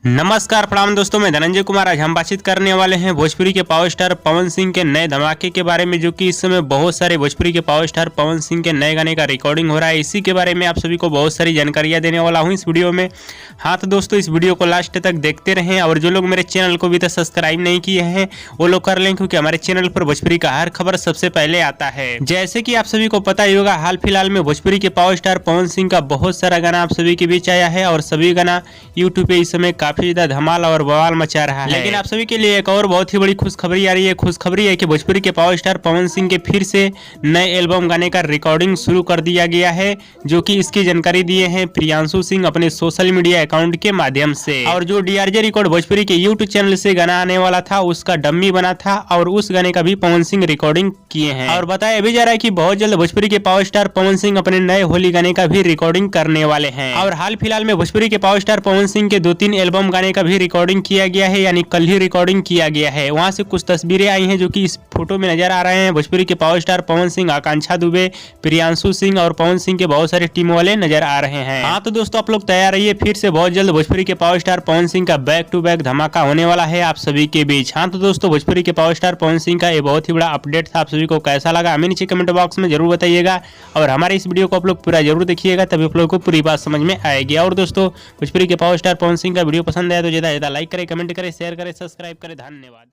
नमस्कार प्रणाम दोस्तों, मैं धनंजय कुमार। आज हम बातचीत करने वाले हैं भोजपुरी के पावर स्टार पवन सिंह के नए धमाके के बारे में, जो कि इस समय बहुत सारे भोजपुरी के पावर स्टार पवन सिंह के नए गाने का रिकॉर्डिंग हो रहा है। इसी के बारे में आप सभी को बहुत सारी जानकारियां देने वाला हूं इस वीडियो में। हाँ तो दोस्तों, इस वीडियो को लास्ट तक देखते रहें और जो लोग मेरे चैनल को अभी तक सब्सक्राइब नहीं किए हैं वो लोग कर लें, क्योंकि हमारे चैनल पर भोजपुरी का हर खबर सबसे पहले आता है। जैसे कि आप सभी को पता ही होगा, हाल फिलहाल में भोजपुरी के पावर स्टार पवन सिंह का बहुत सारा गाना आप सभी के बीच आया है और सभी गाना यूट्यूब पे इस समय काफी ज्यादा धमाल और बवाल मचा रहा है। लेकिन आप सभी के लिए एक और बहुत ही बड़ी खुशखबरी आ रही है। खुशखबरी है कि भोजपुरी के पावर स्टार पवन सिंह के फिर से नए एल्बम गाने का रिकॉर्डिंग शुरू कर दिया गया है, जो कि इसकी जानकारी दिए हैं प्रियांशु सिंह अपने सोशल मीडिया अकाउंट के माध्यम से। और जो डीआरजे रिकॉर्ड भोजपुरी के यूट्यूब चैनल से गाना आने वाला था, उसका डम्मी बना था और उस गाने का भी पवन सिंह रिकॉर्डिंग किए हैं। और बताया भी जा रहा है कि बहुत जल्द भोजपुरी के पावर स्टार पवन सिंह अपने नए होली गाने का भी रिकॉर्डिंग करने वाले हैं। और हाल फिलहाल में भोजपुरी के पावर स्टार पवन सिंह के 2-3 एल्बम गाने का भी रिकॉर्डिंग किया गया है, यानी कल ही रिकॉर्डिंग किया गया है। वहां से कुछ तस्वीरें आई हैं जो कि इस फोटो में नजर आ रहे हैं। भोजपुरी के पावर स्टार पवन सिंह, आकांक्षा दुबे, प्रियांशु सिंह और पवन सिंह के बहुत सारे टीम वाले नजर आ रहे हैं। हाँ तो दोस्तों, आप लोग तैयार रहिए, फिर से बहुत जल्द भोजपुरी के पावर स्टार पवन सिंह का बैक टू बैक धमाका होने वाला है आप सभी के बीच। हाँ तो दोस्तों, भोजपुरी के पावर स्टार पवन सिंह का ये बहुत ही बड़ा अपडेट था। आप सभी को कैसा लगा हमें नीचे कमेंट बॉक्स में जरूर बताइएगा और हमारे इस वीडियो को आप लोग पूरा जरूर देखिएगा, तभी आप लोग को पूरी बात समझ में आएगी। और दोस्तों, भोजपुरी के पावर स्टार पवन सिंह का वीडियो पसंद आया तो ज्यादा लाइक करें, कमेंट करें, शेयर करें, सब्सक्राइब करें। धन्यवाद।